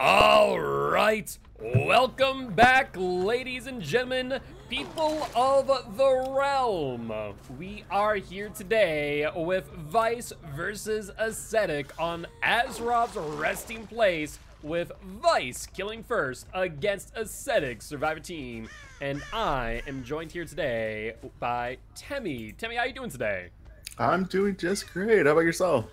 All right, welcome back, ladies and gentlemen, people of the realm. We are here today with Vice versus Ascetic on Azerov's resting place, with Vice killing first against Ascetic Survivor Team. And I am joined here today by Temmie. Temmie, how you doing today? I'm doing just great. How about yourself?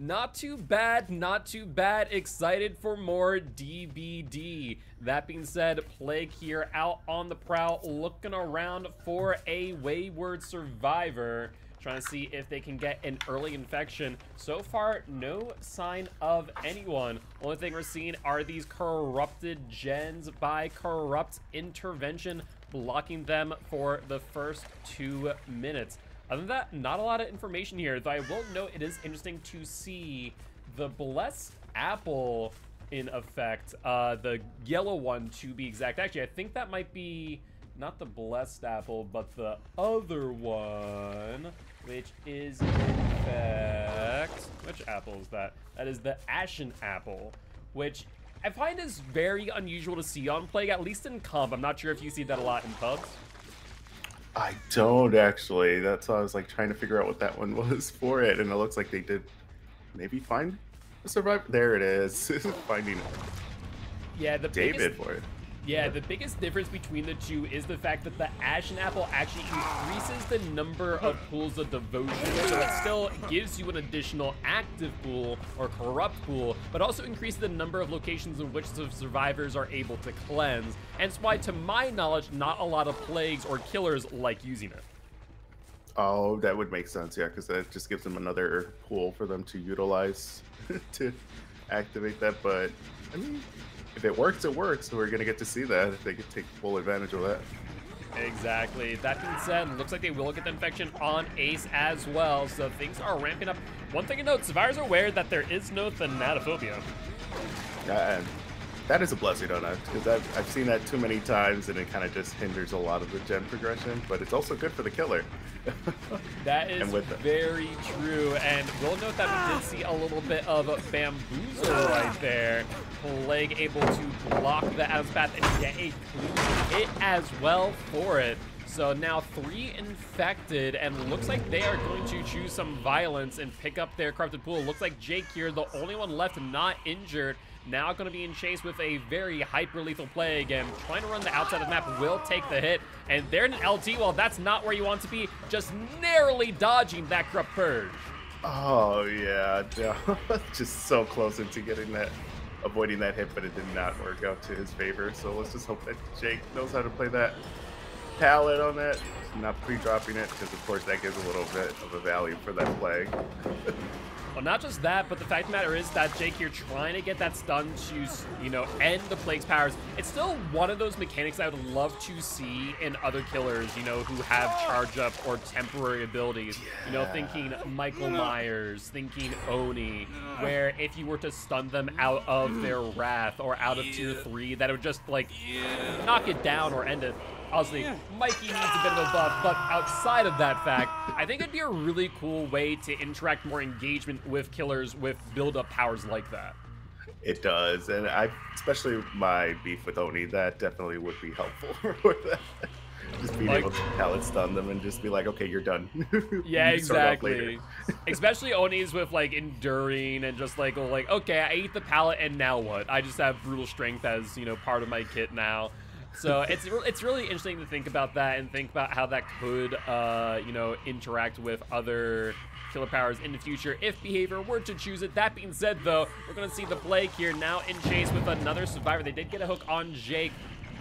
Not too bad, not too bad. Excited for more DBD. That being said, Plague here out on the prowl, looking around for a wayward survivor, trying to see if they can get an early infection. So far, no sign of anyone. Only thing we're seeing are these corrupted gens by corrupt intervention, blocking them for the first 2 minutes. Other than that, not a lot of information here, though I will note it is interesting to see the blessed apple in effect, the yellow one to be exact. Actually, I think that might be not the blessed apple, but the other one, which is in fact, which apple is that? That is the ashen apple, which I find is very unusual to see on Plague, at least in comp. I'm not sure if you see that a lot in pubs. I don't actually. That's why I was like trying to figure out what that one was for it, and it looks like they did maybe find a survivor. There it is. Finding David for it. Yeah, the biggest difference between the two is the fact that the Ashen Apple actually increases the number of pools of devotion, so it still gives you an additional active pool or corrupt pool, but also increases the number of locations in which the survivors are able to cleanse. Hence why, to my knowledge, not a lot of plagues or killers like using it. Oh, that would make sense, yeah, because that just gives them another pool for them to utilize to activate that. But I mean, if it works, it works. So we're gonna get to see that if they could take full advantage of that. Exactly. That being said, looks like they will get the infection on Ace as well, so things are ramping up. One thing to note, survivors are aware that there is no thanatophobia. And that is a blessing on us, because I've seen that too many times, and it kind of just hinders a lot of the gen progression, but it's also good for the killer. That is very true, and we'll note that we did see a little bit of bamboozle right there. Plague able to block the Adam's path and get a clean hit as well for it. So now 3 infected, and looks like they are going to choose some violence and pick up their corrupted pool. Looks like Jake here, the only one left not injured, now going to be in chase with a very hyper-lethal Plague, and trying to run the outside of the map will take the hit. And they're in an LT. Well, that's not where you want to be, just narrowly dodging that corrupt purge. Oh, yeah. Just so close into getting that, avoiding that hit, but it did not work out to his favor. So let's just hope that Jake knows how to play that pallet on that, not pre-dropping it, because of course that gives a little bit of a value for that Plague. Well, not just that, but the fact of the matter is that Jake here trying to get that stun to, you know, end the Plague's powers. It's still one of those mechanics I would love to see in other killers, you know, who have charge up or temporary abilities. You know, thinking Michael Myers, thinking Oni, where if you were to stun them out of their wrath or out of tier 3, that it would just, like, knock it down or end it. Obviously, Mikey needs a bit of a buff, but outside of that fact, I think it'd be a really cool way to interact more engagement with killers with build-up powers like that. It does, and especially my beef with Oni, that definitely would be helpful for that. Just being able to pallet stun them and just be like, okay, you're done. Yeah, exactly. Especially Onis with like enduring and just like, okay, I ate the pallet and now what? I just have brutal strength as, you know, part of my kit now. So it's really interesting to think about that and think about how that could, you know, interact with other killer powers in the future if behavior were to choose it. That being said, though, we're going to see the Plague here now in chase with another survivor. They did get a hook on Jake,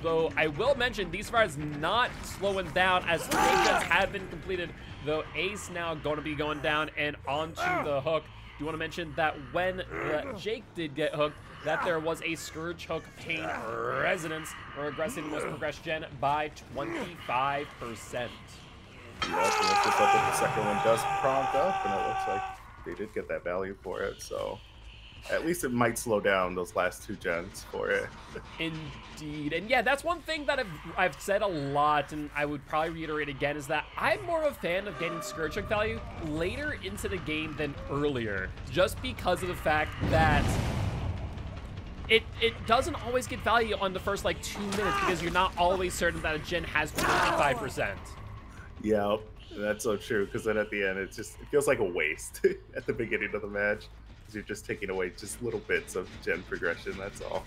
though I will mention these survivors not slowing down as 3 gens have been completed, though Ace now going to be going down and onto the hook. Do you want to mention that when Jake did get hooked, that there was a Scourge hook obtained resonance, regressing most progressed gen by 25%. Yep, and let's just hope that the second one does prompt up, and it looks like they did get that value for it, so at least it might slow down those last 2 gens for it. Indeed. And yeah, that's one thing that I've said a lot, and I would probably reiterate again, is that I'm more of a fan of getting Scourge hook value later into the game than earlier, just because of the fact that it doesn't always get value on the first like 2 minutes because you're not always certain that a gen has 25%. Yeah, that's so true. Because then at the end, it feels like a waste at the beginning of the match. Because you're just taking away just little bits of gen progression. That's all.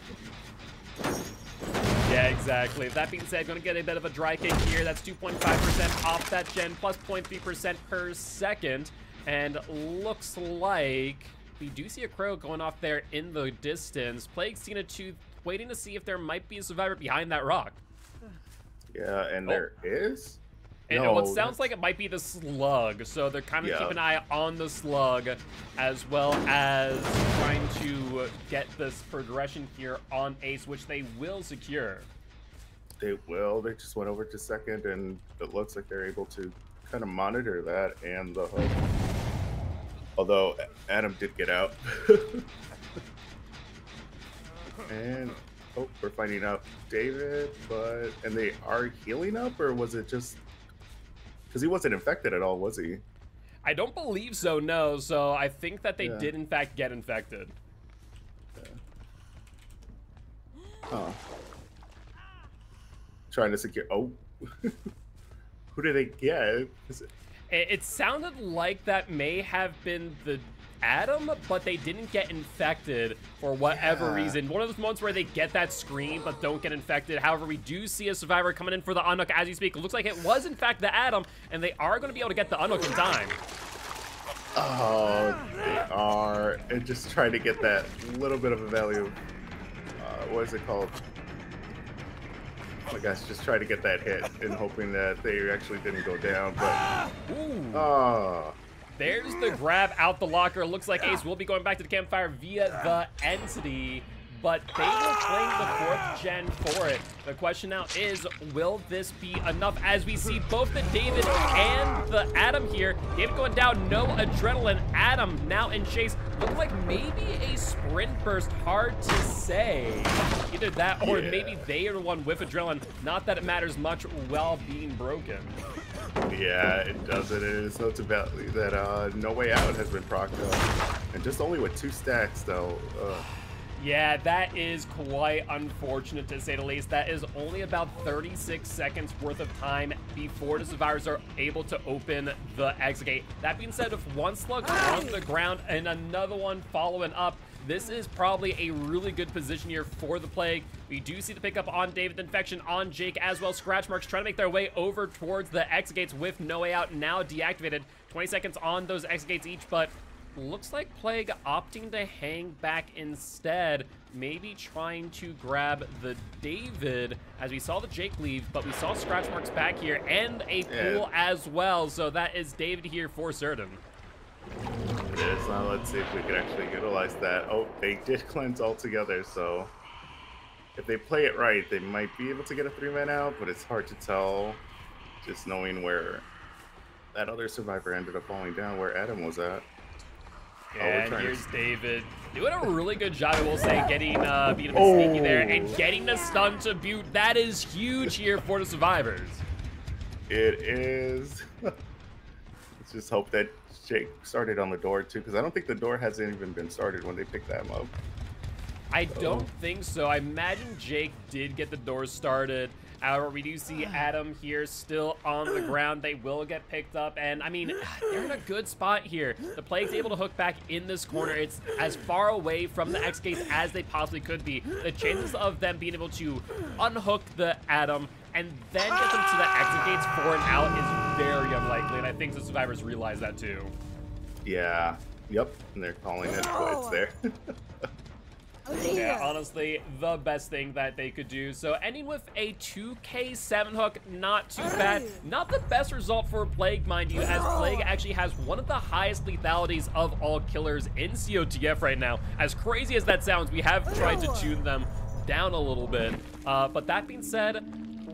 Yeah, exactly. That being said, going to get a bit of a dry kick here. That's 2.5% off that gen, plus 0.3% per second. And looks like we do see a crow going off there in the distance. Plague Cena 2 waiting to see if there might be a survivor behind that rock. Yeah, and there is? And no, what sounds like it might be the slug, so they're kind of keeping an eye on the slug as well as trying to get this progression here on Ace, which they will secure. They will. They just went over to second, and it looks like they're able to kind of monitor that and the hook. Although Adam did get out. And oh, we're finding out David, and they are healing up, or was it just because he wasn't infected at all, was he? I don't believe so, no. So I think that they did in fact get infected. Yeah. Huh. Trying to secure. Oh, who did they get? It sounded like that may have been the Adam, but they didn't get infected for whatever reason. One of those moments where they get that scream but don't get infected. However, we do see a survivor coming in for the unhook as you speak. It looks like it was in fact the Adam, and they are going to be able to get the unhook in time. Oh, they are. And just trying to get that little bit of a value. What is it called? Oh my gosh, just trying to get that hit and hoping that they actually didn't go down. But there's the grab out the locker. Looks like Ace will be going back to the campfire via the entity, but they were playing the 4th gen for it. The question now is, will this be enough as we see both the David and the Adam here? David going down, no adrenaline. Adam now in chase. Looks like maybe a sprint burst, hard to say. Either that or maybe they are the one with adrenaline. Not that it matters much while being broken. Yeah, it doesn't. It is notably that No Way Out has been procced up. And just only with 2 stacks, though. Yeah, that is quite unfortunate to say the least. That is only about 36 seconds worth of time before the survivors are able to open the exit gate. That being said, with 1 slug on the ground and another one following up, this is probably a really good position here for the Plague. We do see the pickup on David, the infection on Jake as well. Scratch marks trying to make their way over towards the exit gates with No Way Out now deactivated. 20 seconds on those exit gates each, but looks like Plague opting to hang back instead. Maybe trying to grab the David as we saw the Jake leave, but we saw scratch marks back here and a pool as well. So that is David here for certain. It is. Now let's see if we can actually utilize that. Oh, they did cleanse altogether, so if they play it right, they might be able to get a 3-man out, but it's hard to tell just knowing where that other survivor ended up falling down, where Adam was at. And here's David doing a really good job, I will say, getting being a bit sneaky there and getting the stun to boot. That is huge here for the survivors. It is. Let's just hope that Jake started on the door too, because I don't think the door hasn't even been started when they picked that up. I don't think so. I imagine Jake did get the door started. However, we do see Adam here still on the ground. They will get picked up, and I mean, they're in a good spot here. The Plague's able to hook back in this corner. It's as far away from the X gates as they possibly could be. The chances of them being able to unhook the Adam and then get them to the exit gates for and out is very unlikely, and I think the survivors realize that too. Yeah. Yep. And they're calling it quits there. Yeah, honestly, the best thing that they could do. So ending with a 2K7 hook, not too bad. Not the best result for Plague, mind you, as Plague actually has one of the highest lethalities of all killers in COTF right now. As crazy as that sounds, we have tried to tune them down a little bit. But that being said,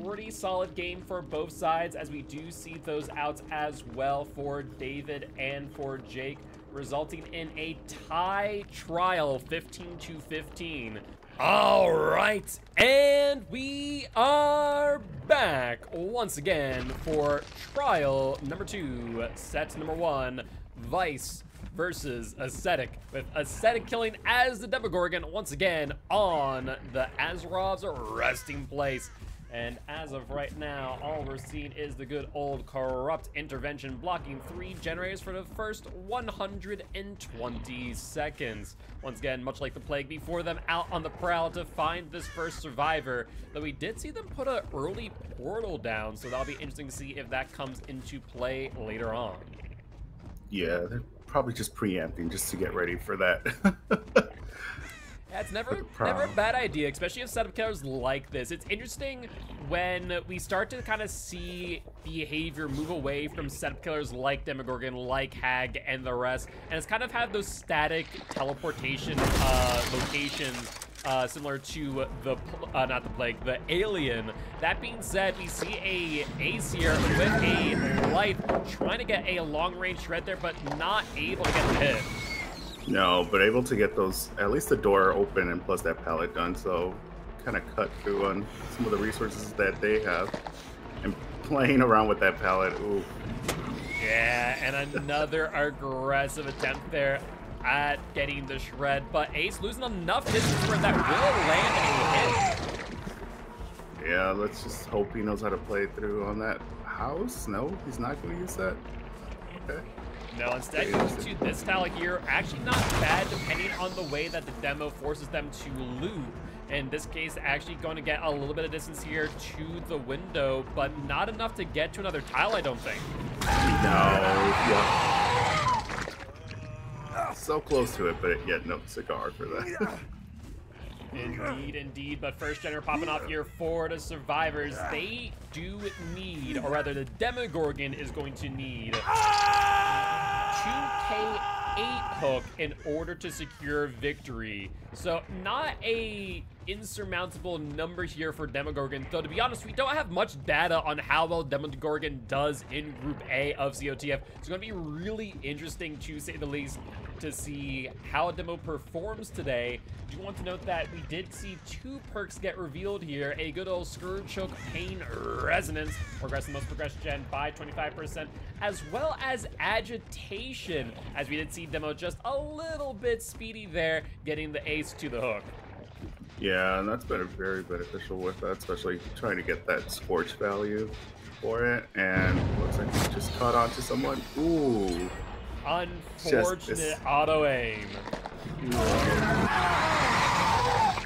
pretty solid game for both sides, as we do see those outs as well for David and for Jake, resulting in a tie trial, 15-15. All right, and we are back once again for trial number 2, set number 1, Vice versus Ascetic, with Ascetic killing as the Demogorgon once again on the Azerov's resting place. And as of right now, all we're seeing is the good old corrupt intervention blocking 3 generators for the first 120 seconds. Once again, much like the plague before them, out on the prowl to find this first survivor, though we did see them put an early portal down, so that'll be interesting to see if that comes into play later on. Yeah, they're probably just preempting just to get ready for that. Yeah, it's never a bad idea, especially if setup killers like this. It's interesting when we start to kind of see behavior move away from setup killers like Demogorgon, like Hag, and the rest, and it's kind of had those static teleportation locations similar to the, not the plague, the alien. That being said, we see a Ace here with a light trying to get a long-range shred there, but not able to get the hit. No, but able to get those, at least the door open and plus that pallet done, so kind of cut through on some of the resources that they have. And playing around with that pallet, ooh. Yeah, and another aggressive attempt there at getting the shred, but Ace losing enough distance where that will land a hit. Yeah, let's just hope he knows how to play through on that house. No, he's not going to use that. Okay. No, instead goes to this tile here. Actually not bad depending on the way that the demo forces them to loot. In this case, actually going to get a little bit of distance here to the window, but not enough to get to another tile, I don't think. No, yeah. So close to it, but yet no cigar for that. Indeed, indeed. But first generator popping off here for the survivors. They do need, or rather the Demogorgon is going to need 2K8 hook in order to secure victory. So not a insurmountable number here for Demogorgon, though to be honest, we don't have much data on how well Demogorgon does in Group A of COTF. It's going to be really interesting, to say the least, to see how Demo performs today. I do want to note that we did see 2 perks get revealed here. A good old Scourge Choke Pain Resonance, progressing most progressed gen by 25%, as well as Agitation, as we did see Demo just a little bit speedy there, getting the Ace to the hook. Yeah, and that's been very beneficial with that, especially trying to get that Scorch value for it. And looks like he just caught on to someone. Ooh. Unfortunate auto aim.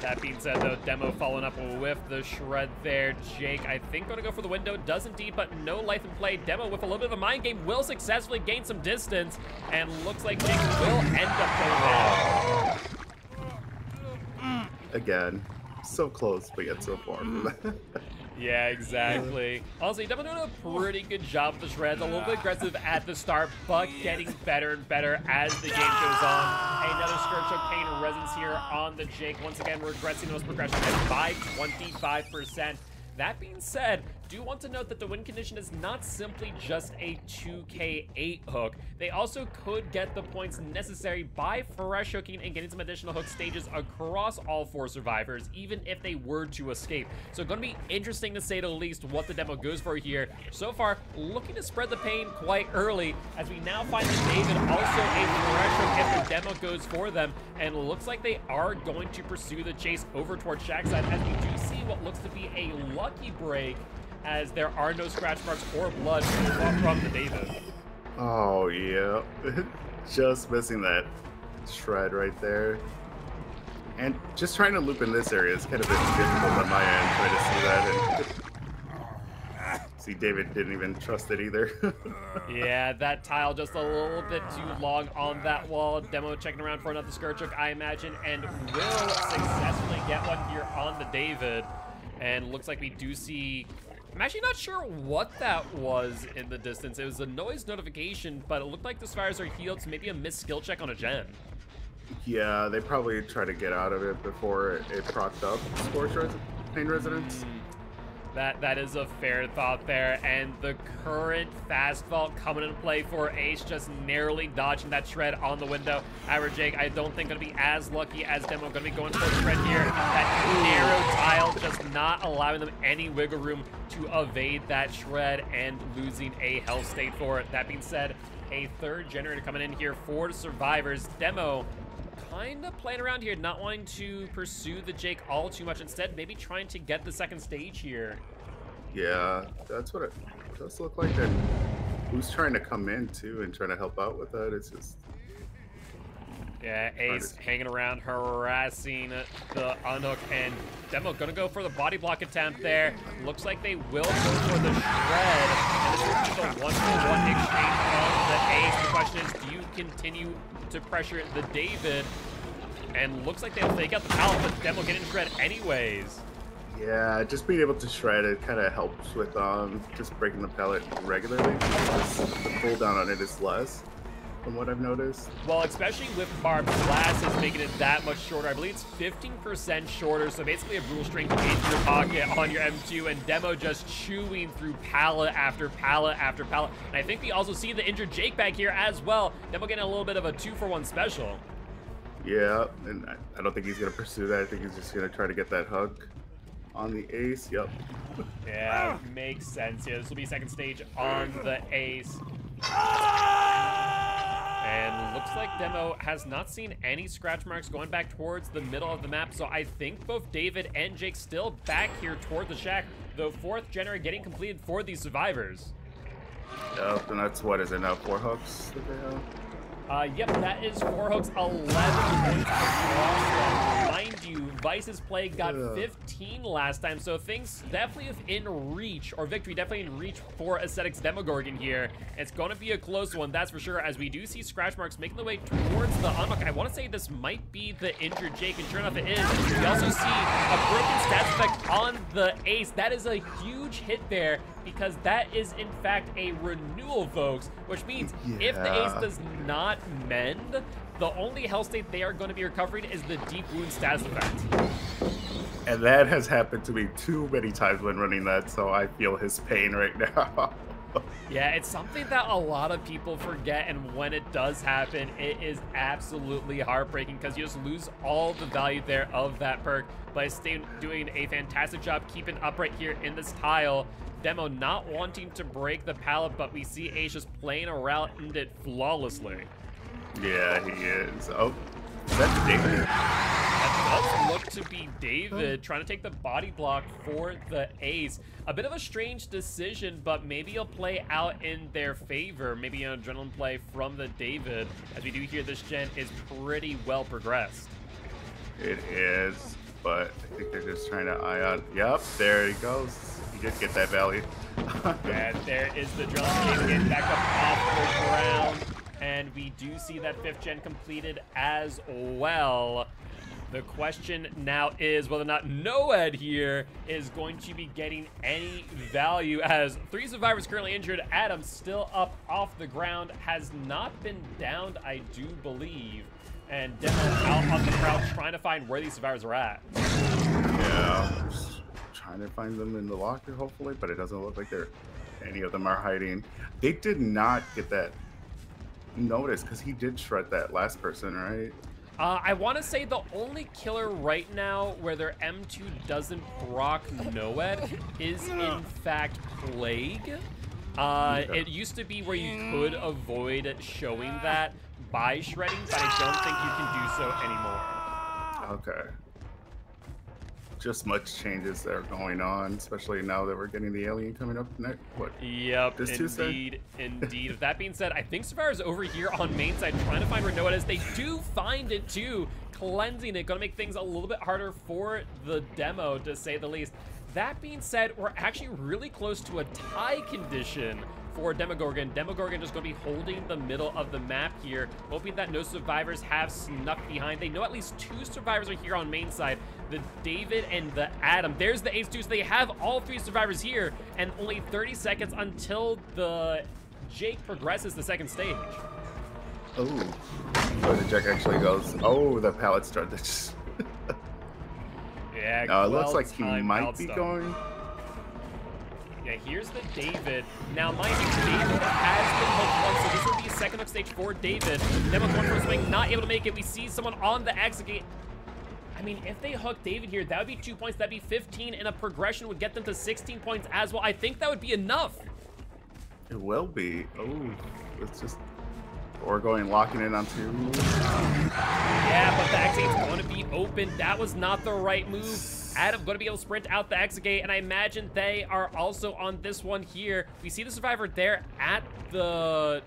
That being said, though, Demo following up with the shred there. Jake, I think, going to go for the window. Does indeed, but no life in play. Demo with a little bit of a mind game will successfully gain some distance, and looks like Jake will end up going there. Again, so close, but yet so far. Yeah, exactly. Honestly, Demo doing a pretty good job with the shreds. A little bit aggressive at the start, but getting better and better as the game goes on. Another Scourge Choke Pain Resonance here on the Jake. Once again, regressing those progression by 25%. That being said, do want to note that the win condition is not simply just a 2K8 hook. They also could get the points necessary by fresh hooking and getting some additional hook stages across all 4 survivors, even if they were to escape. So going to be interesting to say the least what the Demo goes for here. So far, looking to spread the pain quite early, as we now find that David also a fresh hook if the Demo goes for them, and looks like they are going to pursue the chase over towards Shackside, as we do see what looks to be a lucky break, as there are no scratch marks or blood from the David. Oh, yeah. Just missing that shred right there. And just trying to loop in this area is kind of a bit difficult on my end, trying to see that. And see, David didn't even trust it either. Yeah, that tile just a little bit too long on that wall. Demo checking around for another Scourge Hook, I imagine, and will successfully get one here on the David. And looks like we do see... I'm actually not sure what that was in the distance. It was a noise notification, but it looked like the survivors are healed, so maybe a missed skill check on a gen. Yeah, they probably try to get out of it before it procced up Scorch Pain Resonance. That is a fair thought there, and the current fast vault coming into play for Ace, just narrowly dodging that shred on the window. However, Jake, I don't think going to be as lucky as Demo. Going to be going for a shred here. That narrow tile just not allowing them any wiggle room to evade that shred and losing a health state for it. That being said, a third generator coming in here for the survivors. Demo kind of playing around here, not wanting to pursue the Jake all too much. Instead, maybe trying to get the second stage here. Yeah, that's what it does look like. That who's trying to come in too and trying to help out with that? It's just yeah, Ace hanging around, harassing the unhook, and Demo gonna go for the body block attempt there. Looks like they will go for the shred, and this will be the one-for-one exchange of the Ace. The question is, do you continue to pressure the David? And looks like they'll take out the pallet, but Demo getting shred anyways. yeah, just being able to shred it kind of helps with just breaking the pallet regularly. Because the cooldown on it is less, from what I've noticed. Well, especially with barbed glass is making it that much shorter. I believe it's 15% shorter, so basically a brutal string in your pocket on your M2, and Demo just chewing through pallet after pallet after pallet. And I think we also see the injured Jake back here as well. Demo getting a little bit of a 2-for-1 special. Yeah, and I don't think he's going to pursue that. I think he's just going to try to get that hug on the Ace. Yep. Yeah, makes sense. Yeah, this will be second stage on the Ace. And looks like Demo has not seen any scratch marks going back towards the middle of the map. So I think both David and Jake still back here toward the shack. The fourth generator getting completed for these survivors. Yep, and that's what is it now? 4 hooks that they have? Yep, that is 4 hooks, 11 points across. Mind you, Vice's play got 15 last time, so things definitely in reach, or victory definitely in reach for Ascetic's Demogorgon here. It's going to be a close one, that's for sure, as we do see scratch marks making the way towards the unhook. I want to say this might be the injured Jake, and sure enough it is. We also see a broken stats effect on the Ace. That is a huge hit there, because that is in fact a renewal, folks, which means if the Ace does not mend, the only health state they are going to be recovering is the deep wound status effect. And that has happened to me too many times when running that, so I feel his pain right now. Yeah, it's something that a lot of people forget, and when it does happen, it is absolutely heartbreaking because you just lose all the value there of that perk. But Stay doing a fantastic job keeping upright here in this tile. Demo not wanting to break the pallet, but we see Ace just playing around it flawlessly. Yeah, he is. Oh, is that David? That does look to be David trying to take the body block for the Ace. A bit of a strange decision, but maybe he'll play out in their favor. Maybe an adrenaline play from the David. As we do hear, this gen is pretty well progressed. It is, but I think they're just trying to eye on. Yep, there he goes. He did get that value. And there is the adrenaline getting back up off the ground. And we do see that 5th gen completed as well. The question now is whether or not Noed here is going to be getting any value, as 3 survivors currently injured. Adam still up off the ground, has not been downed, I do believe. And Demo out on the crowd trying to find where these survivors are at. Yeah, just trying to find them in the locker, hopefully, but it doesn't look like any of them are hiding. They did not get that notice because he did shred that last person, right? I want to say the only killer right now where their M2 doesn't proc Noed is in fact Plague. It used to be where you could avoid showing that by shredding, but I don't think you can do so anymore. Okay. Just much changes that are going on, especially now that we're getting the alien coming up next. What? Yep, this indeed, indeed. With that being said, I think Survivor's over here on main side trying to find where Noah is. They do find it too, cleansing it. Gonna make things a little bit harder for the Demo, to say the least. That being said, we're actually really close to a tie condition for Demogorgon. Demogorgon just going to be holding the middle of the map here, hoping that no survivors have snuck behind. They know at least 2 survivors are here on main side, the David and the Adam. There's the Ace 2, so they have all 3 survivors here, and only 30 seconds until the Jake progresses the second stage. Oh, where the Jake actually goes. Oh, the pallet started to just... Yeah, no, it looks like he might be going. Yeah, here's the David. Now, mind you, David has been hooked once, so this will be a second hook stage for David. Demo going for a swing, not able to make it. We see someone on the exit gate. I mean, if they hook David here, that would be 2 points. That'd be 15, and a progression would get them to 16 points as well. I think that would be enough. It will be. Oh, it's just... We're going locking in on 2. Yeah, but the X8's going to be open. That was not the right move. Adam going to be able to sprint out the X-Gate, and I imagine they are also on this one here. We see the survivor there at the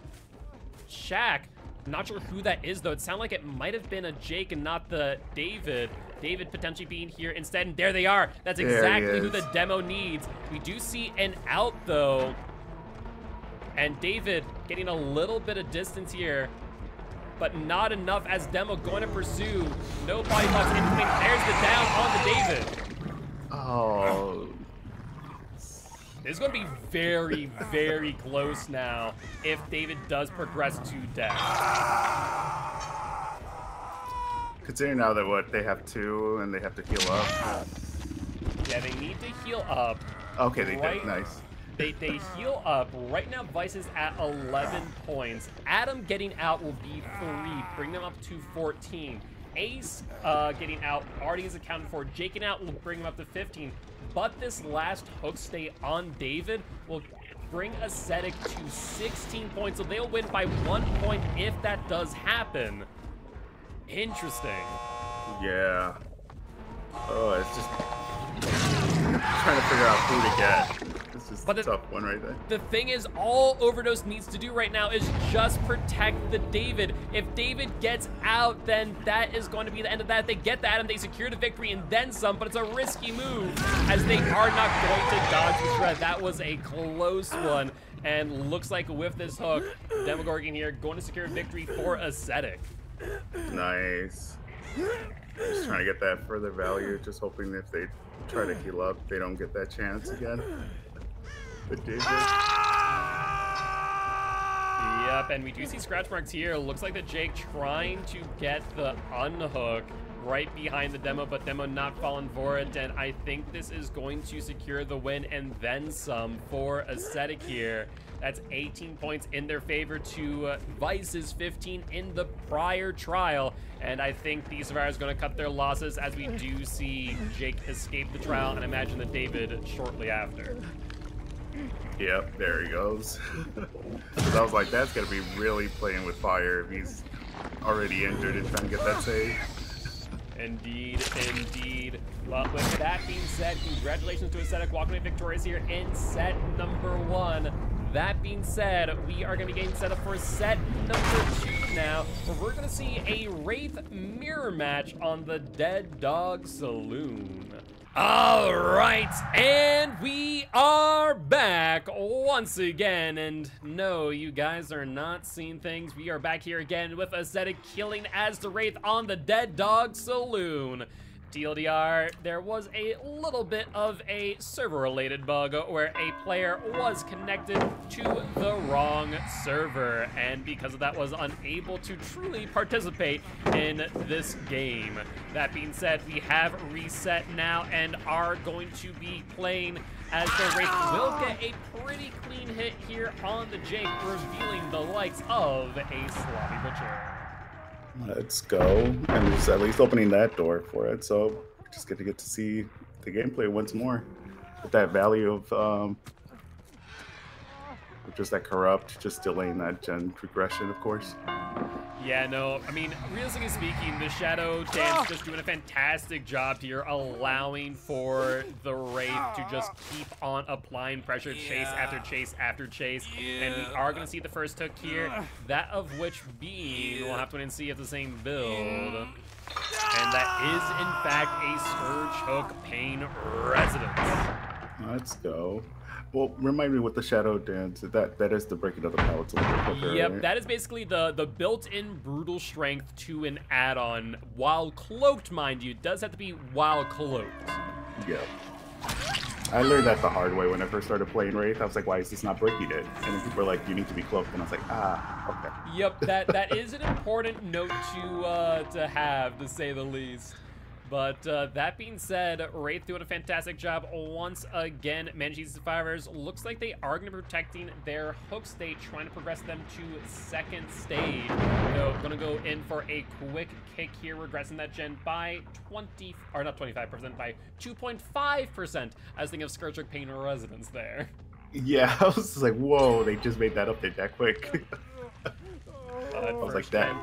shack. I'm not sure who that is, though. It sounded like it might have been a Jake and not the David. David potentially being here instead, and there they are. That's exactly who the demo needs. We do see an out, though. And David getting a little bit of distance here, but not enough as Demo going to pursue. No body blocks incoming. There's the down on the David. Oh. It's going to be very, very close now if David does progress to death. Considering now that they have 2 and they have to heal up. Yeah, they need to heal up. Okay, they did. Nice. They heal up. Right now, Vice is at 11 points. Adam getting out will be 3, bring them up to 14. Ace getting out already is accounted for. Jaking out will bring him up to 15. But this last hook stay on David will bring Ascetic to 16 points. So they'll win by 1 point if that does happen. Interesting. Yeah. Oh, it's just trying to figure out who to get. It's just a tough one right there. The thing is, all Overdose needs to do right now is just protect the David. If David gets out, then that is going to be the end of that. If they get the Adam, they secure the victory and then some, but it's a risky move as they are not going to dodge the shred. That was a close one, and looks like with this hook, Demogorgon here going to secure victory for Ascetic. Nice. Just trying to get that further value, just hoping if they try to heal up, they don't get that chance again. But David. Yep, and we do see scratch marks here. Looks like the Jake trying to get the unhook right behind the Demo, but Demo not falling for it, and I think this is going to secure the win and then some for Ascetic here. That's 18 points in their favor to Vice's 15 in the prior trial, and I think the Survivor is going to cut their losses as we do see Jake escape the trial and imagine the David shortly after. Yep, there he goes. I was like, that's going to be really playing with fire if he's already injured and trying to get that save. Indeed, indeed. But with that being said, congratulations to Ascetic walking away victorious here in set number 1. That being said, we are going to be getting set up for set number 2 now, where we're going to see a Wraith mirror match on the Dead Dog Saloon. All right, and we are back once again, and no, you guys are not seeing things. We are back here again with Ascetic killing as the Wraith on the Dead Dog Saloon. TLDR, there was a little bit of a server-related bug where a player was connected to the wrong server, and because of that was unable to truly participate in this game. That being said, we have reset now and are going to be playing as the Wraith will get a pretty clean hit here on the Jake, revealing the likes of a Sloppy Butcher. Let's go. And just at least opening that door for it, so just get to see the gameplay once more. With that value of just that corrupt, just delaying that gen progression, of course. Yeah, no, I mean, realistically speaking, the Shadow Dance just doing a fantastic job here, allowing for the Wraith to just keep on applying pressure, chase after chase after chase. And we are going to see the first hook here, that of which being, we'll have to wait and see if the same build. And that is, in fact, a Scourge Hook Pain Residence. Let's go. Well, remind me what the Shadow Dance, that is the breaking of the pallets a little quicker. Yep, right? that is basically the built-in brutal strength to an add-on. While cloaked, mind you, it does have to be while cloaked. Yep. I learned that the hard way when I first started playing Wraith. I was like, why is this not breaking it? And then people were like, you need to be cloaked. And I was like, ah, okay. Yep, that is an important note to have, to say the least. But that being said, Wraith doing a fantastic job once again managing these survivors. Looks like they are going to be protecting their hook state, trying to progress them to second stage. So going to go in for a quick kick here, regressing that gen by 20, or not 25%, by 2.5%. I was thinking of Scourge Pain Residence there. Yeah, I was just like, whoa, they just made that update that quick. I was like that.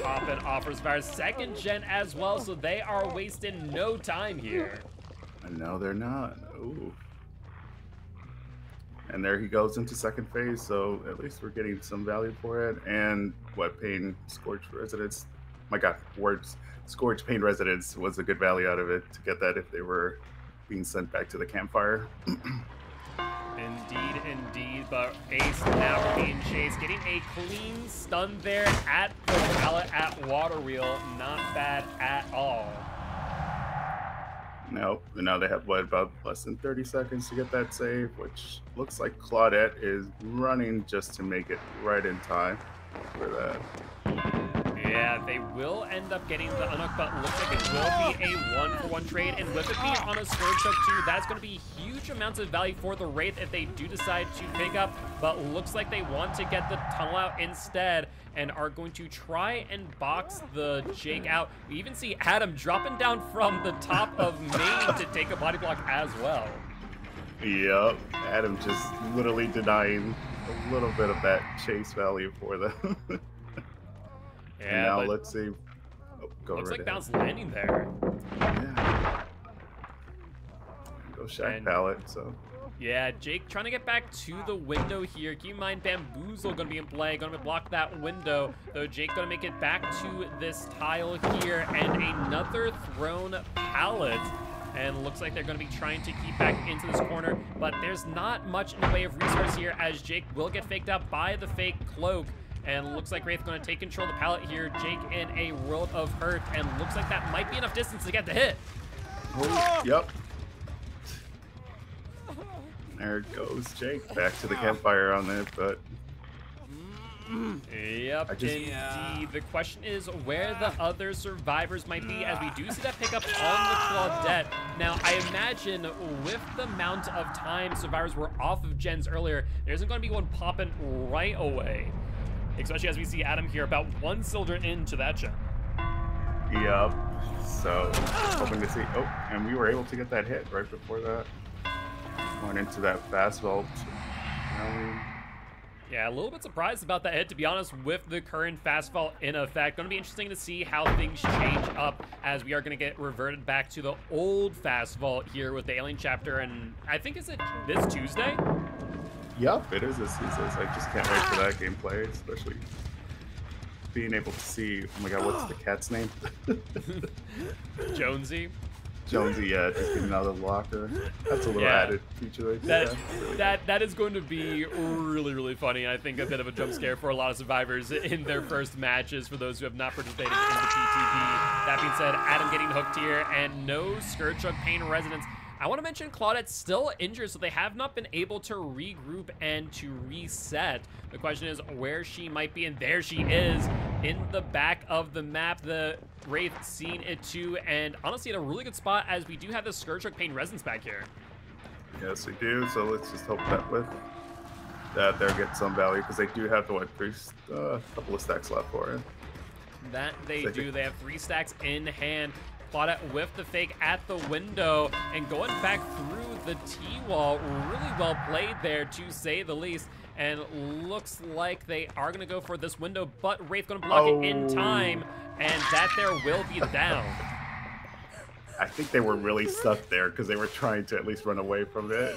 Poppin offers our second gen as well, so they are wasting no time here. No, they're not. Ooh. And there he goes into second phase, so at least we're getting some value for it. And what, Pain Scorch Residence? My God, words. Scorch Pain Residence was a good value out of it to get that if they were being sent back to the campfire. Indeed, indeed, but Ace now being chased, getting a clean stun there at the pallet at Water Wheel. Not bad at all. Nope, and now they have, what, about less than 30 seconds to get that save, which looks like Claudette is running just to make it right in time for that. Yeah, they will end up getting the unhook, but looks like it will be a 1-for-1 trade. And with it being on a Scourge Hook too, that's going to be huge amounts of value for the Wraith if they do decide to pick up. But looks like they want to get the tunnel out instead and are going to try and box the Jake out. We even see Adam dropping down from the top of main to take a body block as well. Yep, Adam just literally denying a little bit of that chase value for them. Yeah, and now let's see. Oh, go looks right like ahead. bounce landing there. Yeah. Go Shack pallet, so. Yeah, Jake trying to get back to the window here. Keep in mind, Bamboozle going to be in play, going to block that window. Though Jake going to make it back to this tile here, and another thrown pallet. And looks like they're going to be trying to keep back into this corner, but there's not much in the way of resource here, as Jake will get faked out by the fake cloak. And looks like Wraith going to take control of the pallet here. Jake in a world of hurt, and looks like that might be enough distance to get the hit. Oh, yep. There goes Jake back to the campfire on it, but. Yep, indeed. The question is where the other survivors might be, as we do see that pickup on the Claudette. Now, I imagine with the amount of time survivors were off of gens earlier, there isn't going to be one popping right away. Especially as we see Adam here about 1 cylinder into that gen. Yep. So, hoping to see. Oh, and we were able to get that hit right before that. Going into that fast vault. Yeah, a little bit surprised about that hit, to be honest, with the current fast vault in effect. Going to be interesting to see how things change up, as we are going to get reverted back to the old fast vault here with the Alien chapter. And I think, is it this Tuesday? Yep, it is this season. I just can't wait for that gameplay, especially being able to see. Oh my God, what's the cat's name? Jonesy. Jonesy, yeah, just getting out of the locker. That's a little added feature. That is going to be really, really funny. I think a bit of a jump scare for a lot of survivors in their first matches for those who have not participated in the PTB. That being said, Adam getting hooked here, and no Scourge Hook Pain Resonance. I want to mention Claudette's still injured, so they have not been able to regroup and to reset. The question is where she might be, and there she is in the back of the map. The Wraith seeing it too, and honestly at a really good spot, as we do have the Scourge Hook Pain Resonance back here. Yes, we do, so let's just hope that with that they'll get some value, because they do have a couple of stacks left for it. That they do. They have 3 stacks in hand. Claudette with the fake at the window and going back through the T-wall. Really well played there, to say the least. And looks like they are going to go for this window, but Wraith going to block it in time, and that there will be down. I think they were really stuck there because they were trying to at least run away from it.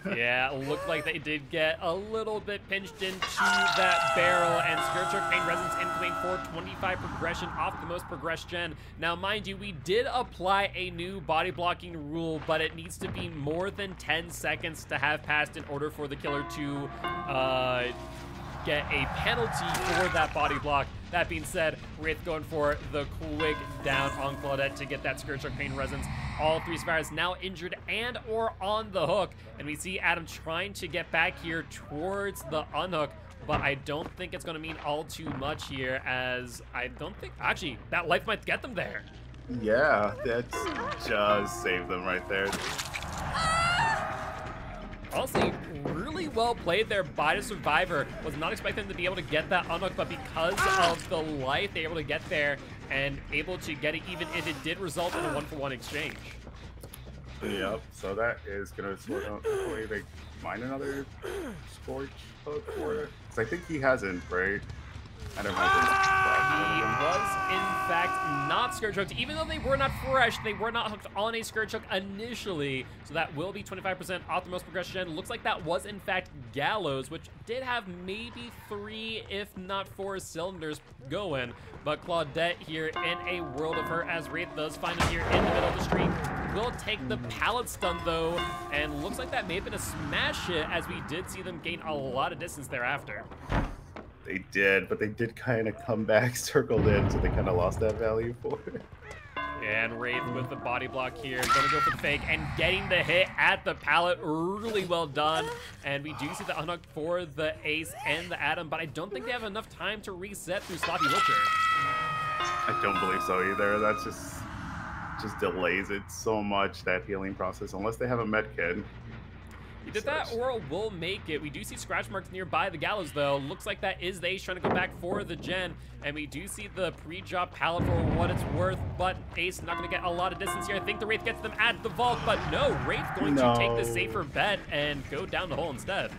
Yeah, looked like they did get a little bit pinched into that barrel, and Scourge Hook Pain Resonance incoming for 25 progression off the most progressed gen. Now, mind you, we did apply a new body blocking rule, but it needs to be more than 10 seconds to have passed in order for the killer to get a penalty for that body block. That being said, Wraith going for the quick down on Claudette to get that Scourge Hook Pain Resonance. All 3 survivors now injured and or on the hook, and we see Adam trying to get back here towards the unhook, but I don't think it's going to mean all too much here, as I don't think, actually, that life might get them there. Yeah, that's just saved them right there. Honestly, really well played there by the Survivor. Was not expecting to be able to get that unhook, but because of the life, they were able to get there and able to get it even if it did result in a 1-for-1 exchange. Yep, so that is going to slow down. Hopefully they mine another Scorch hook for it. Because I think he hasn't, right? I don't know. He was, in fact, not Scourge hooked. Even though they were not fresh, they were not hooked on a Scourge hook initially. So that will be 25% off the most progression gen. Looks like that was, in fact, Gallows, which did have maybe 3, if not 4 cylinders going. But Claudette here in a world of hurt as Wraith does find him here in the middle of the street. Will take the pallet stun, though, and looks like that may have been a smash hit as we did see them gain a lot of distance thereafter. They did, but they did kind of come back, circled in, so they kind of lost that value for it. And Wraith with the body block here, gonna go for the fake and getting the hit at the pallet, really well done. And we do see the unhook for the Ace and the Atom, but I don't think they have enough time to reset through Sloppy Witcher. I don't believe so either. That's just delays it so much, that healing process, unless they have a med kit. Either that or will make it. We do see scratch marks nearby the Gallows, though. Looks like that is the Ace trying to go back for the gen. And we do see the pre-drop pallet for what it's worth. But Ace not going to get a lot of distance here. I think the Wraith gets them at the vault. But no, Wraith going to take the safer bet and go down the hole instead.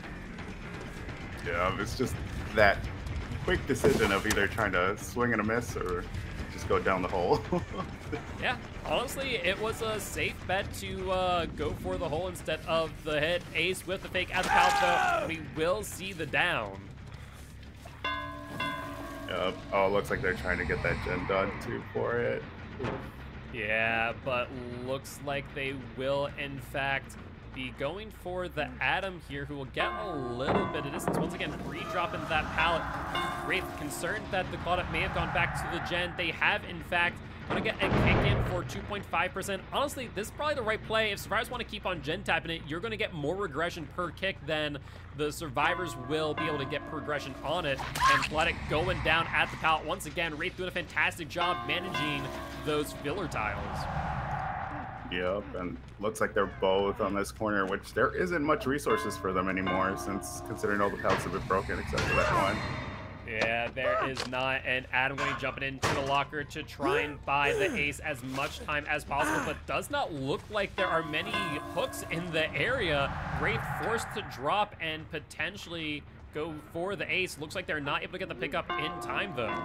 Yeah, it's just that quick decision of either trying to swing and a miss or just go down the hole. Yeah, honestly, it was a safe bet to go for the hole instead of the hit. Ace with the fake at the pallet, though. We will see the down. Oh, it looks like they're trying to get that gen done, too, for it. Yeah, but looks like they will, in fact, be going for the Atom here, who will get a little bit of distance. Once again, re-dropping that pallet. Wraith concerned that the Claudette may have gone back to the gen. They have, in fact, going to get a kick in for 2.5%. Honestly, this is probably the right play. If Survivors want to keep on gen tapping it, you're going to get more regression per kick than the Survivors will be able to get progression on it. And Claudette going down at the pallet. Once again, Wraith doing a fantastic job managing those filler tiles. Yep, and looks like they're both on this corner, which there isn't much resources for them anymore, since considering all the pallets have been broken except for that one. Yeah, there is not, and Adam going jumping into the locker to try and buy the Ace as much time as possible, but does not look like there are many hooks in the area. Wraith forced to drop and potentially go for the Ace. Looks like they're not able to get the pickup in time, though.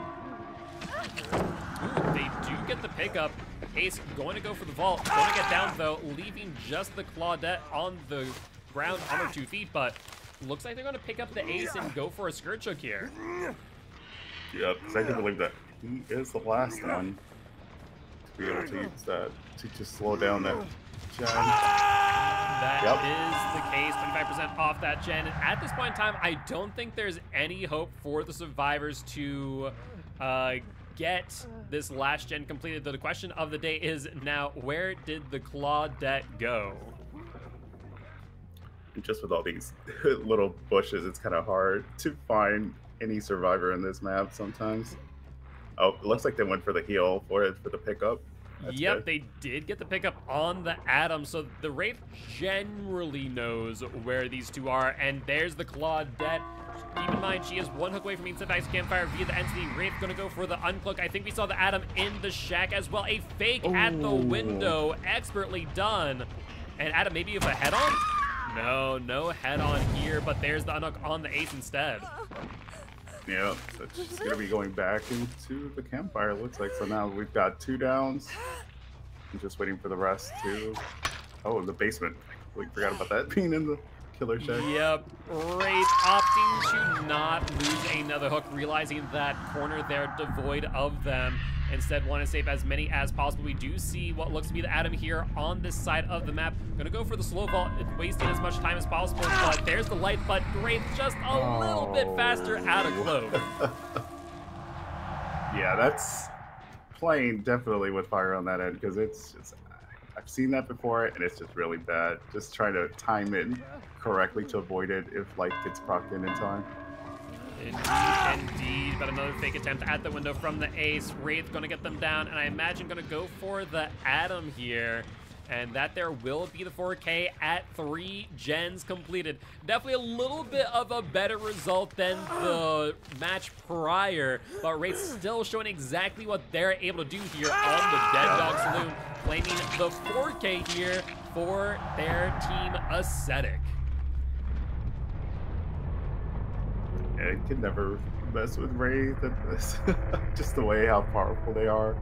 Ooh, they do get the pickup. Ace going to go for the vault. Going to get down, though, leaving just the Claudette on the ground on her 2 feet, but looks like they're going to pick up the Ace and go for a skirt choke here. Yep, because I can believe that he is the last one to be able to use that, to just slow down that gen. That is the case, 25% off that gen. And at this point in time, I don't think there's any hope for the Survivors to get this last gen completed. The question of the day is now, where did the Claudette go? Just with all these little bushes, it's kind of hard to find any Survivor in this map sometimes. Oh, it looks like they went for the heal for it, for the pickup. That's yep, good. They did get the pickup on the Atom, so the Wraith generally knows where these two are, and there's the Claudette. Keep in mind, she is 1 hook away from being sent back to Campfire via the Entity. Wraith gonna go for the uncloak. I think we saw the Atom in the shack as well. A fake at the window, expertly done. And Atom maybe with a head-on? No head-on here, but there's the unhook on the Ace instead. Yeah, so it's just gonna be going back into the Campfire, it looks like. So now we've got 2 downs. I'm just waiting for the rest to... Oh, in the basement. I completely forgot about that being in the killer shack. Yep, Wraith opting to not lose another hook, realizing that corner there devoid of them. Instead, want to save as many as possible. We do see what looks to be the Atom here on this side of the map. Gonna go for the slow vault, wasting as much time as possible, but there's the light, but Wraith just a little bit faster out of cloak. Yeah, that's playing definitely with fire on that end, because it's just, I've seen that before, and it's just really bad. Just trying to time it correctly to avoid it if light gets procced in time. Indeed, but another fake attempt at the window from the ace. Wraith going to get them down, and I imagine going to go for the Atom here. And that there will be the 4K at 3 gens completed. Definitely a little bit of a better result than the match prior, but Wraith still showing exactly what they're able to do here on the Dead Dog Saloon, claiming the 4K here for their team Ascetic. Yeah, you can never mess with Wraith at this. Just the way how powerful they are.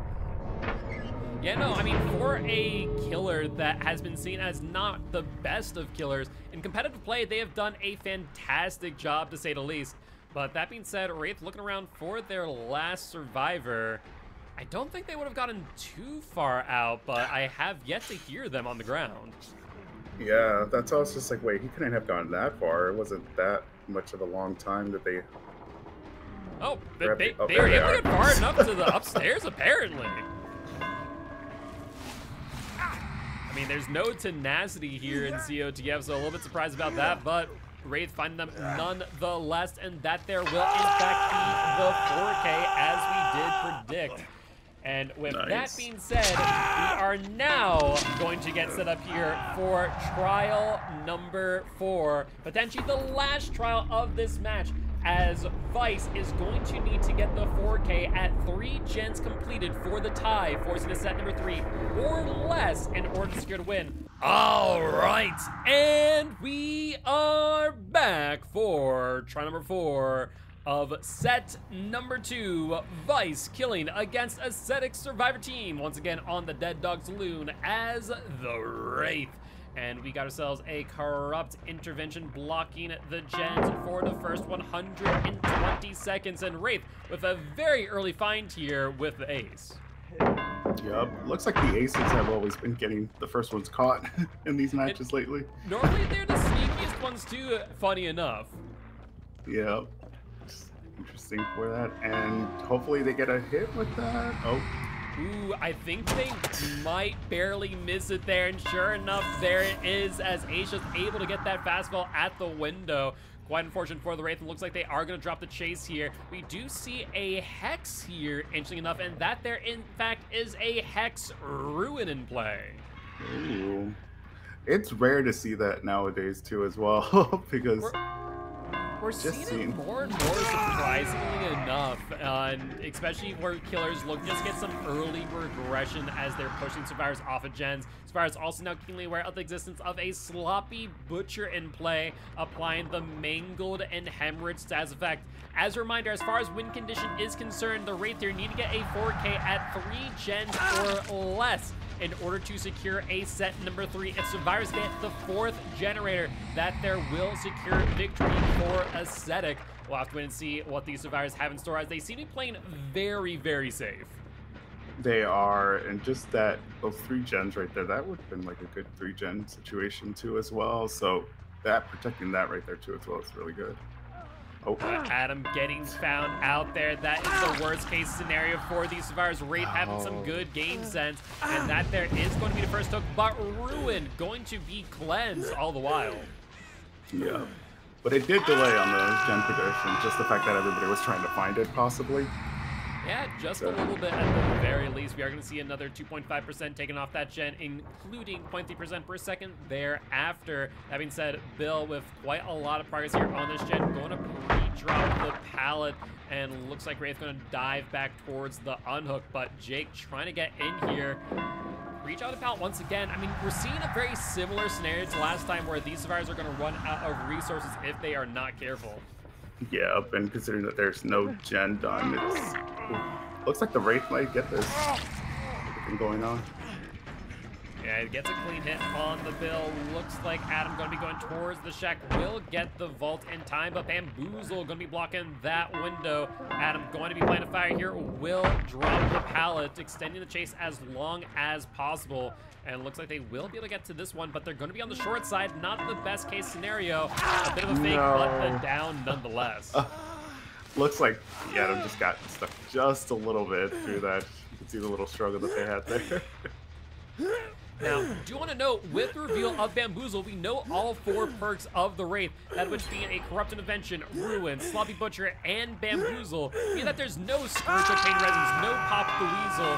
Yeah, no, I mean, for a killer that has been seen as not the best of killers, in competitive play, they have done a fantastic job, to say the least. But that being said, Wraith looking around for their last survivor. I don't think they would have gotten too far out, but I have yet to hear them on the ground. Yeah, that's why I was just like, wait, he couldn't have gone that far. It wasn't that much of a long time that they... Oh, they were able to get far enough to the upstairs, apparently. I mean, there's no tenacity here in COTF, so a little bit surprised about that, but Wraith finding them nonetheless, and that there will, in fact, be the 4K as we did predict. And with that being said, we are now going to get set up here for trial number 4, potentially the last trial of this match, as Vice is going to need to get the 4K at 3 gens completed for the tie, forcing a set number 3 or less in order to secure the win. All right, and we are back for trial number 4 of set number 2, Vice killing against Ascetic Survivor Team, once again on the Dead Dog Saloon as the Wraith. And we got ourselves a corrupt intervention blocking the gens for the first 120 seconds. And Wraith with a very early find here with the ace. Yep, looks like the aces have always been getting the first ones caught in these matches lately. Normally they're the sneakiest ones too, funny enough. Yep, interesting for that. And hopefully they get a hit with that. Oh. Ooh, I think they might barely miss it there, and sure enough, there it is, as Aisha's able to get that fastball at the window. Quite unfortunate for the Wraith. It looks like they are going to drop the chase here. We do see a Hex here, interesting enough, and that there, in fact, is a Hex Ruin in play. Ooh. It's rare to see that nowadays, too, as well, because... We're seeing it more and more, surprisingly enough, especially where killers look just get some early regression as they're pushing survivors off of gens. Survivors also now keenly aware of the existence of a sloppy butcher in play, applying the mangled and hemorrhage stats effect. As a reminder, as far as win condition is concerned, the Wraith here need to get a 4K at 3 gens or less in order to secure a set number 3. If survivors get the 4th generator, that there will secure victory for Ascetic. We'll have to wait and see what these survivors have in store, as they seem to be playing very, very safe. They are, and just that, those 3 gens right there, that would have been like a good 3-gen situation too as well. So that, protecting that right there too as well is really good. Oh. Adam getting found out there. That is the worst case scenario for these survivors. Wraith having some good game sense, and that there is going to be the first hook, but Ruin going to be cleansed all the while. Yeah, but it did delay on the gen prediction, just the fact that everybody was trying to find it possibly. Yeah, just a little bit at the very least. We are going to see another 2.5% taken off that gen, including 0.3% per second thereafter. That being said, Bill with quite a lot of progress here on this gen, going to pre-drop the pallet, and looks like Wraith going to dive back towards the unhook, but Jake trying to get in here. Reach out the pallet once again. I mean, we're seeing a very similar scenario to last time, where these survivors are going to run out of resources if they are not careful. Yeah, and considering that there's no gen done, it's looks like the Wraith might get this. Everything going on. Yeah, it gets a clean hit on the Bill. Looks like Adam going to be going towards the shack. Will get the vault in time, but Bamboozle going to be blocking that window. Adam going to be playing a fire here. Will drop the pallet, extending the chase as long as possible. And it looks like they will be able to get to this one, but they're going to be on the short side. Not the best case scenario. A bit of a fake, but the down nonetheless. Looks like Adam just got stuck just a little bit through that. You can see the little struggle that they had there. Now, do you want to know, with the reveal of Bamboozle, we know all 4 perks of the Wraith, that which being a Corrupt Intervention, Ruin, Sloppy Butcher, and Bamboozle, meaning that there's no Scourge of Pain Resins, no Pop the Weasel.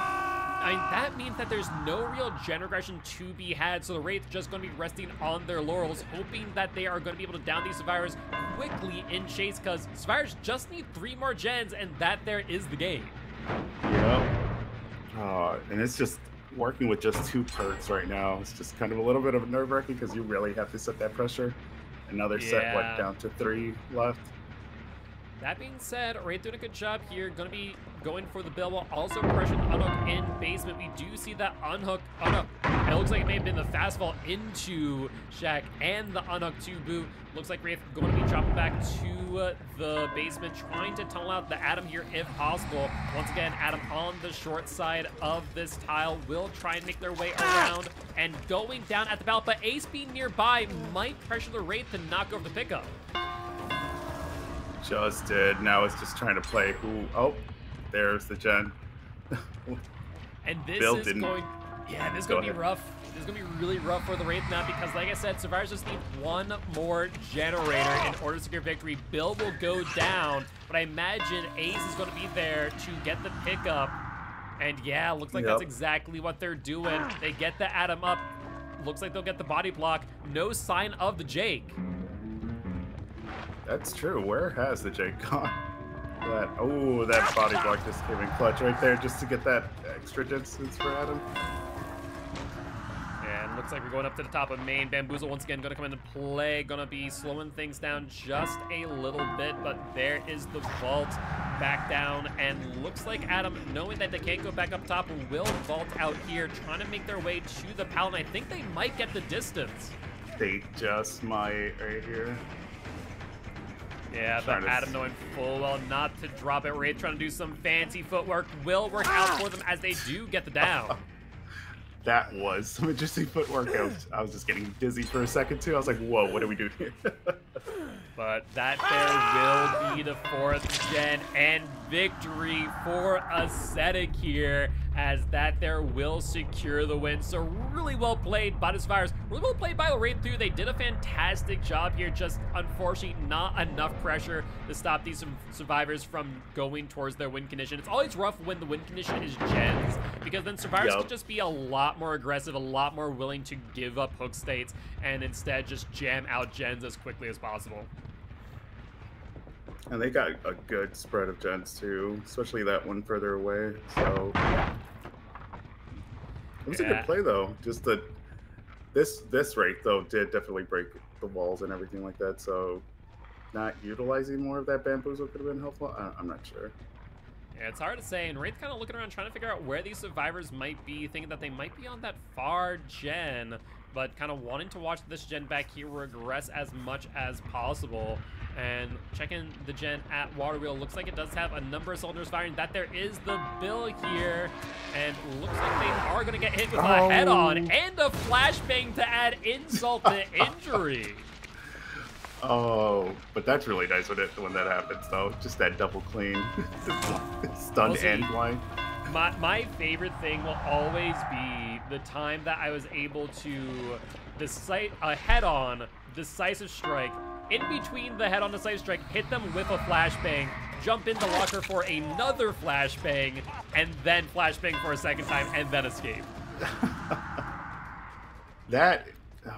I mean, that means that there's no real gen regression to be had, so the Wraith just going to be resting on their laurels, hoping that they are going to be able to down these survivors quickly in chase, because survivors just need 3 more gens, and that there is the game. Yep. And it's just working with just 2 perks right now. It's just kind of a little bit of nerve-wracking because you really have to set that pressure. Another set, what, down to 3 left? That being said, Wraith doing a good job here. Going to be going for the bill while also pressuring Unhook in basement. We do see that Unhook. It looks like it may have been the fastball into Shaq and the Unhook 2 boot. Looks like Wraith going to be dropping back to the basement, trying to tunnel out the Adam here if possible. Once again, Adam on the short side of this tile will try and make their way around and going down at the ballot, but Ace being nearby might pressure the Wraith to knock over the pickup. Just did. Now it's just trying to play who. Oh, there's the gen. And this Bill is didn't. going. Yeah, this is going to be rough. This is going to be really rough for the Wraith now because, like I said, survivors just need 1 more generator in order to secure victory. Bill will go down, but I imagine Ace is going to be there to get the pickup. And yeah, looks like that's exactly what they're doing. They get the Adam up. Looks like they'll get the body block. No sign of the Jake. That's true. Where has the Jake gone? That body block just came in clutch right there just to get that extra distance for Adam. And looks like we're going up to the top of main. Bamboozle once again going to come into play. Going to be slowing things down just a little bit, but there is the vault back down. And looks like Adam, knowing that they can't go back up top, will vault out here, trying to make their way to the Paladin. I think they might get the distance. They just might right here. Yeah, but Adam knowing full well not to drop it. Wraith trying to do some fancy footwork will work out for them as they do get the down. That was some interesting footwork. I was just getting dizzy for a second too. I was like, whoa, what are we doing here? But that there will be the 4th gen and victory for Ascetic here, as that there will secure the win. So really well played by the Survivors. Really well played by the Wraith too. They did a fantastic job here. Just unfortunately not enough pressure to stop these Survivors from going towards their win condition. It's always rough when the win condition is gens, because then Survivors can just be a lot more aggressive, a lot more willing to give up hook states, and instead just jam out gens as quickly as possible. And they got a good spread of gens too, especially that one further away. So it was a good play though. Just that this Wraith though did definitely break the walls and everything like that. So not utilizing more of that Bamboozle could have been helpful. I'm not sure. Yeah, it's hard to say. And Wraith kind of looking around trying to figure out where these survivors might be, thinking that they might be on that far gen, but kind of wanting to watch this gen back here regress as much as possible. And checking the gen at Water Wheel, looks like it does have a number of soldiers firing. That there is the Bill here, and looks like they are going to get hit with a head-on and a flashbang to add insult to injury. Oh, but that's really nice when that happens, though. Just that double clean, stunned and blind. My favorite thing will always be the time that I was able to decide a head-on decisive strike, in between the head-on decisive strike, hit them with a flashbang, jump into locker for another flashbang, and then flashbang for a second time, and then escape.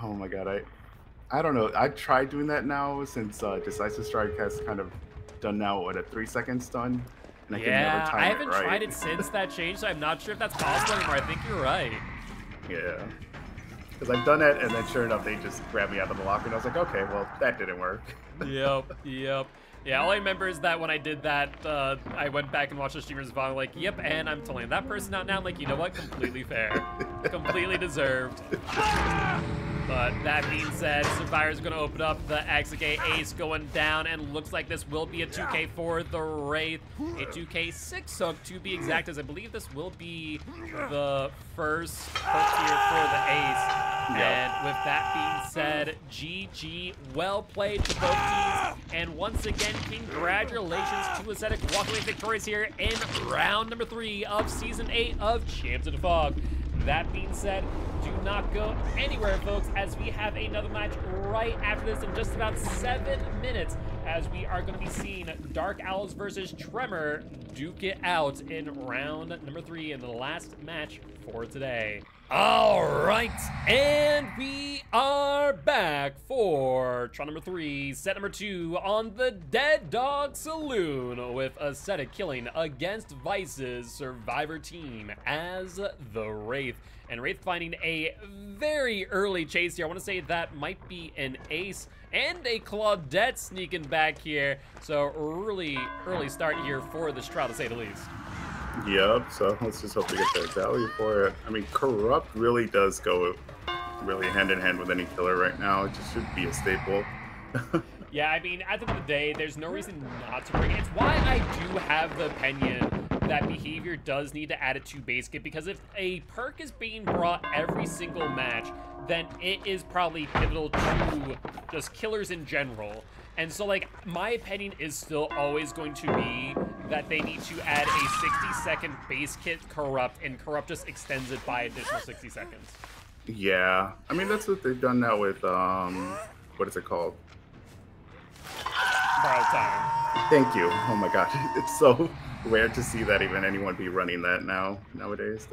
Oh my god, I don't know. I tried doing that now since decisive strike has kind of done now what, a 3-second stun, and I can never time I haven't it right. tried it since that change, so I'm not sure if that's possible anymore. I think you're right. Yeah. Because I've done it, and then sure enough, they just grabbed me out of the locker, and I was like, okay, well, that didn't work. Yep. Yeah, all I remember is that when I did that, I went back and watched the streamers vlog, like, yep, and I'm telling that person out now. I'm like, you know what? Completely fair. Completely deserved. But that being said, Survivors are going to open up the Ascetic Ace going down, and looks like this will be a 2K for the Wraith. A 2K 6 hook to be exact, as I believe this will be the first hook here for the Ace. And with that being said, GG, well played to both teams. And once again, congratulations to Ascetic walking away victorious here in round number 3 of Season 8 of Champs of the Fog. That being said, do not go anywhere, folks, as we have another match right after this in just about 7 minutes, as we are going to be seeing Dark Owls versus Tremor duke it out in round number 3 in the last match for today. All right, and we are back for trial number 3, set number 2 on the Dead Dog Saloon, with Ascetic killing against Vice's Survivor team as the Wraith. And Wraith finding a very early chase here. I want to say that might be an ace and a Claudette sneaking back here. So really early start here for this trial, to say the least. Yep, so let's just hope we get that value for it. I mean, Corrupt really does go really hand in hand with any killer right now. It just should be a staple. Yeah, I mean, at the end of the day, there's no reason not to bring it. It's why I do have the opinion that behavior does need to add it to base kit, because if a perk is being brought every single match, then it is probably pivotal to just killers in general. And so, like, my opinion is still always going to be that they need to add a 60-second base kit Corrupt, and Corrupt just extends it by additional 60 seconds. Yeah, I mean, that's what they've done now with, what is it called? Borrowed time. Thank you. Oh my gosh, it's so rare to see that even anyone be running that nowadays.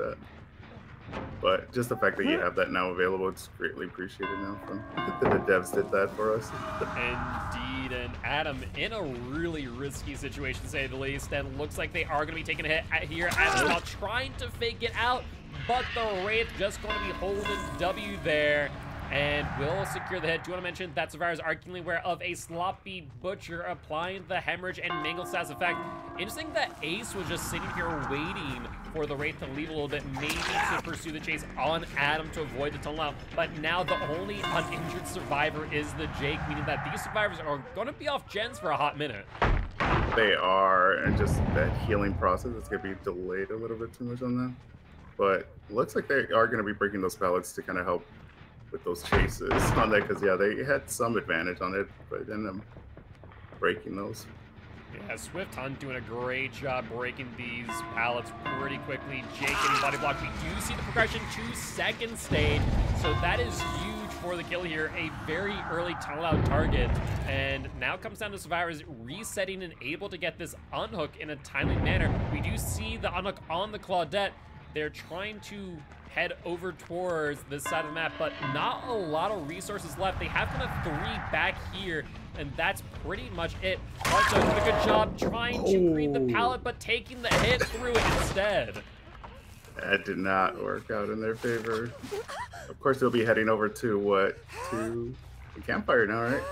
But just the fact that you have that now available, it's greatly appreciated now from the devs did that for us. Indeed, and Adam in a really risky situation, to say the least, and looks like they are going to be taking a hit here as well, trying to fake it out, but the Wraith just going to be holding W there and will secure the hit. Do you want to mention that Survivors are keenly aware of a Sloppy Butcher applying the Hemorrhage and Mangle Stats effect. Interesting that Ace was just sitting here waiting for the Wraith to leave a little bit, maybe to pursue the chase on Adam to avoid the tunnel out. But now the only uninjured survivor is the Jake, meaning that these survivors are going to be off gens for a hot minute. They are, and just that healing process is going to be delayed a little bit too much on them. But looks like they are going to be breaking those pallets to kind of help with those chases on that, because yeah, they had some advantage on it, but then them breaking those. Yeah, Swift Hunt doing a great job breaking these pallets pretty quickly. Jake getting body blocked. We do see the progression to second stage, so that is huge for the kill here. A very early tunnel out target, and now comes down to Survivors resetting and able to get this unhook in a timely manner. We do see the unhook on the Claudette. They're trying to head over towards this side of the map, but not a lot of resources left. They have kind of 3 back here, and that's pretty much it. Also doing a good job trying to read the pallet, but taking the hit through it instead. That did not work out in their favor. Of course, they'll be heading over to what? To the campfire now, right?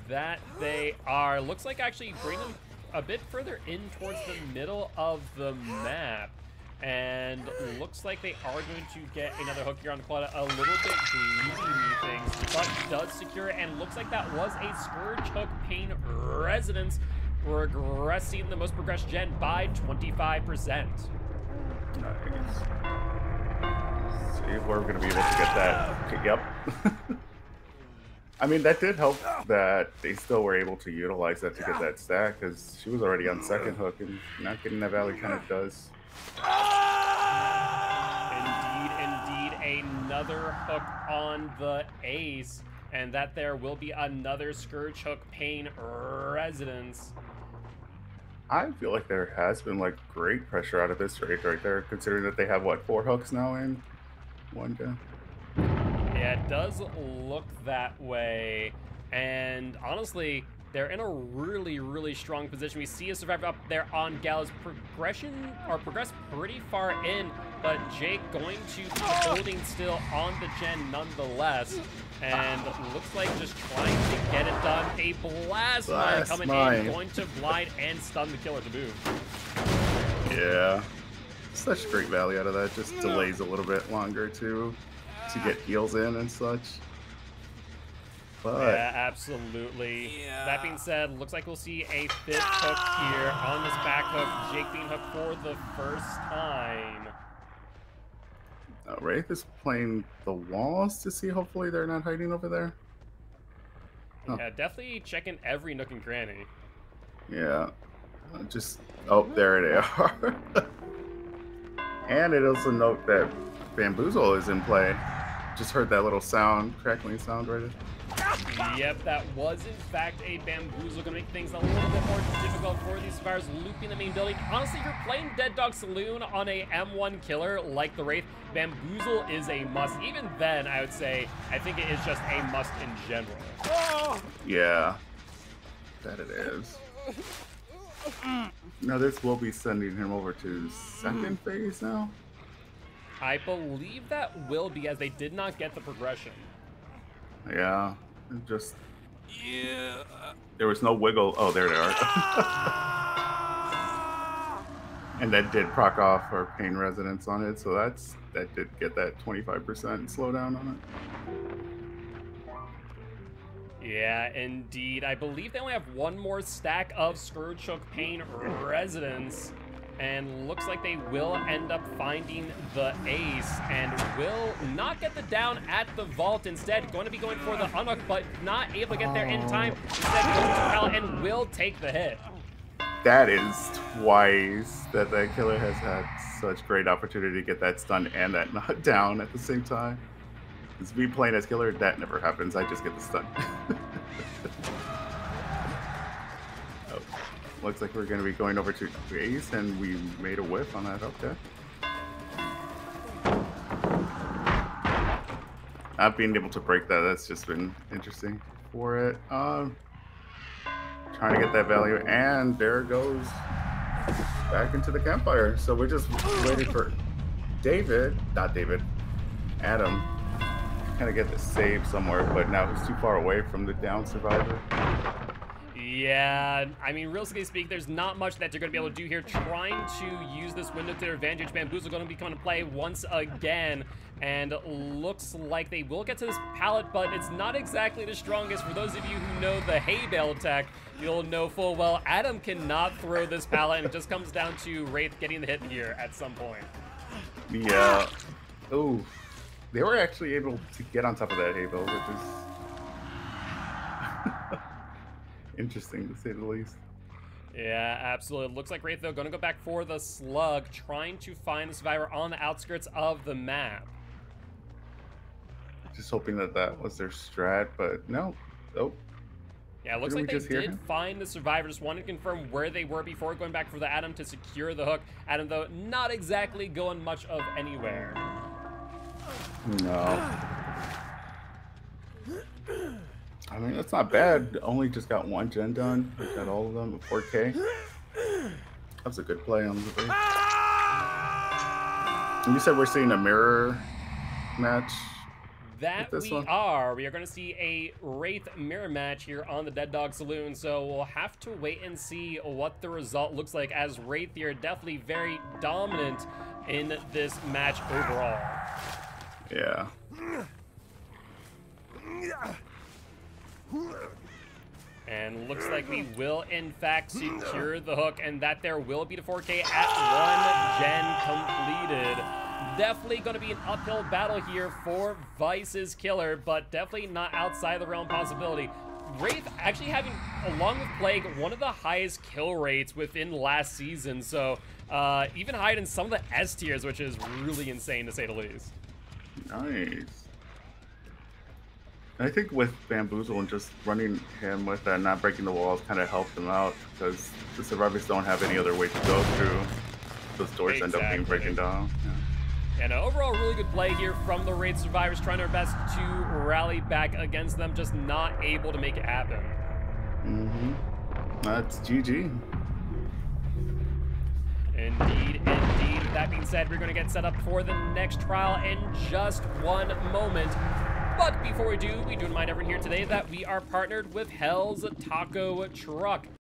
That they are. Looks like actually bring them a bit further in towards the middle of the map. And looks like they are going to get another hook here on the Claudia. A little bit greedy things, but does secure it. And looks like that was a Scourge Hook Pain Resonance, regressing the most progressed gen by 25%. Nice. See if we're going to be able to get that. Okay, yep. I mean, that did help that they still were able to utilize that to get that stack, because she was already on second hook, and not getting that value kind of does. Indeed, another hook on the Ace, and that there will be another Scourge Hook Pain Resonance. I feel like there has been like great pressure out of this raid right there, considering that they have what, 4 hooks now in one guy. Yeah, it does look that way, and honestly, they're in a really, really strong position. We see a survivor up there on Gallows progress pretty far in, but Jake going to be holding still on the gen nonetheless. And looks like just trying to get it done. A blast mine coming in, going to blind and stun the killer to boot. Yeah, such great value out of that. Just delays a little bit longer to get heals in and such. But yeah, absolutely. Yeah. That being said, looks like we'll see a 5th hook here on this back hook. Jake being hooked for the first time. Wraith is playing the walls to see, hopefully they're not hiding over there. Yeah, definitely checking every nook and cranny. Yeah, just, oh, there they are. And it also note that Bamboozle is in play. Just heard that little sound, crackling sound right there. Yep, that was in fact a Bamboozle. Gonna make things a little bit more difficult for these survivors looping the main building. Honestly, if you're playing Dead Dog Saloon on a M1 killer like the Wraith, Bamboozle is a must. Even then, I would say, I think it is just a must in general. Yeah, that it is. Now this will be sending him over to second phase now. I believe that will be, as they did not get the progression. Yeah, just there was no wiggle. Oh, there they are. And that did proc off our pain resonance on it, so that did get that 25% slowdown on it. Yeah, indeed. I believe they only have one more stack of Scourge Hook Pain Resonance. And looks like they will end up finding the ace and will not get the down at the vault. Instead, going to be going for the unhook, but not able to get there in time. Instead, going to Pal and will take the hit. That is twice that killer has had such great opportunity to get that stun and that knock down at the same time. Because me playing as killer, that never happens. I just get the stun. Looks like we're going to be going over to ace, and we made a whiff on that. Okay. Not being able to break that, that's just been interesting for it. Trying to get that value, and there it goes back into the campfire. So we're just waiting for Adam, kind of get the save somewhere, but now he's too far away from the down survivor. Yeah, I mean, realistically speaking, there's not much that they're going to be able to do here. Trying to use this window to their advantage. Bamboozle going to be coming to play once again. And looks like they will get to this pallet, but it's not exactly the strongest. For those of you who know the hay bale attack, you'll know full well Adam cannot throw this pallet, and it just comes down to Wraith getting the hit here at some point. Yeah. Oh, they were actually able to get on top of that hay bale, which is interesting to say the least. Yeah, absolutely. It looks like Wraith, though, going to go back for the slug, trying to find the survivor on the outskirts of the map. Just hoping that that was their strat, but no. Oh. Yeah, it looks like they did find the survivor. Just wanted to confirm where they were before going back for the Adam to secure the hook. Adam, though, not exactly going much of anywhere. No. I mean, that's not bad. Only just got one gen done. Got all of them at 4K. That was a good play on the day. And you said we're seeing a mirror match? That we are. We are going to see a Wraith mirror match here on the Dead Dog Saloon, so we'll have to wait and see what the result looks like, as Wraith here definitely very dominant in this match overall. Yeah. And looks like we will, in fact, secure the hook, and that there will be the 4K at 1 gen completed. Definitely going to be an uphill battle here for Vice's killer, but definitely not outside the realm possibility. Wraith actually having, along with Plague, one of the highest kill rates within last season, so even higher than some of the S tiers, which is really insane to say the least. Nice. I think with Bamboozle and just running him with that, not breaking the walls, kind of helped them out, because the survivors don't have any other way to go through. Those doors end up being breaking down. Yeah. And overall, really good play here from the Wraith survivors, trying their best to rally back against them, just not able to make it happen. That's GG. Indeed, indeed. That being said, we're going to get set up for the next trial in just one moment. But before we do remind everyone here today that we are partnered with Hell's Taco Truck.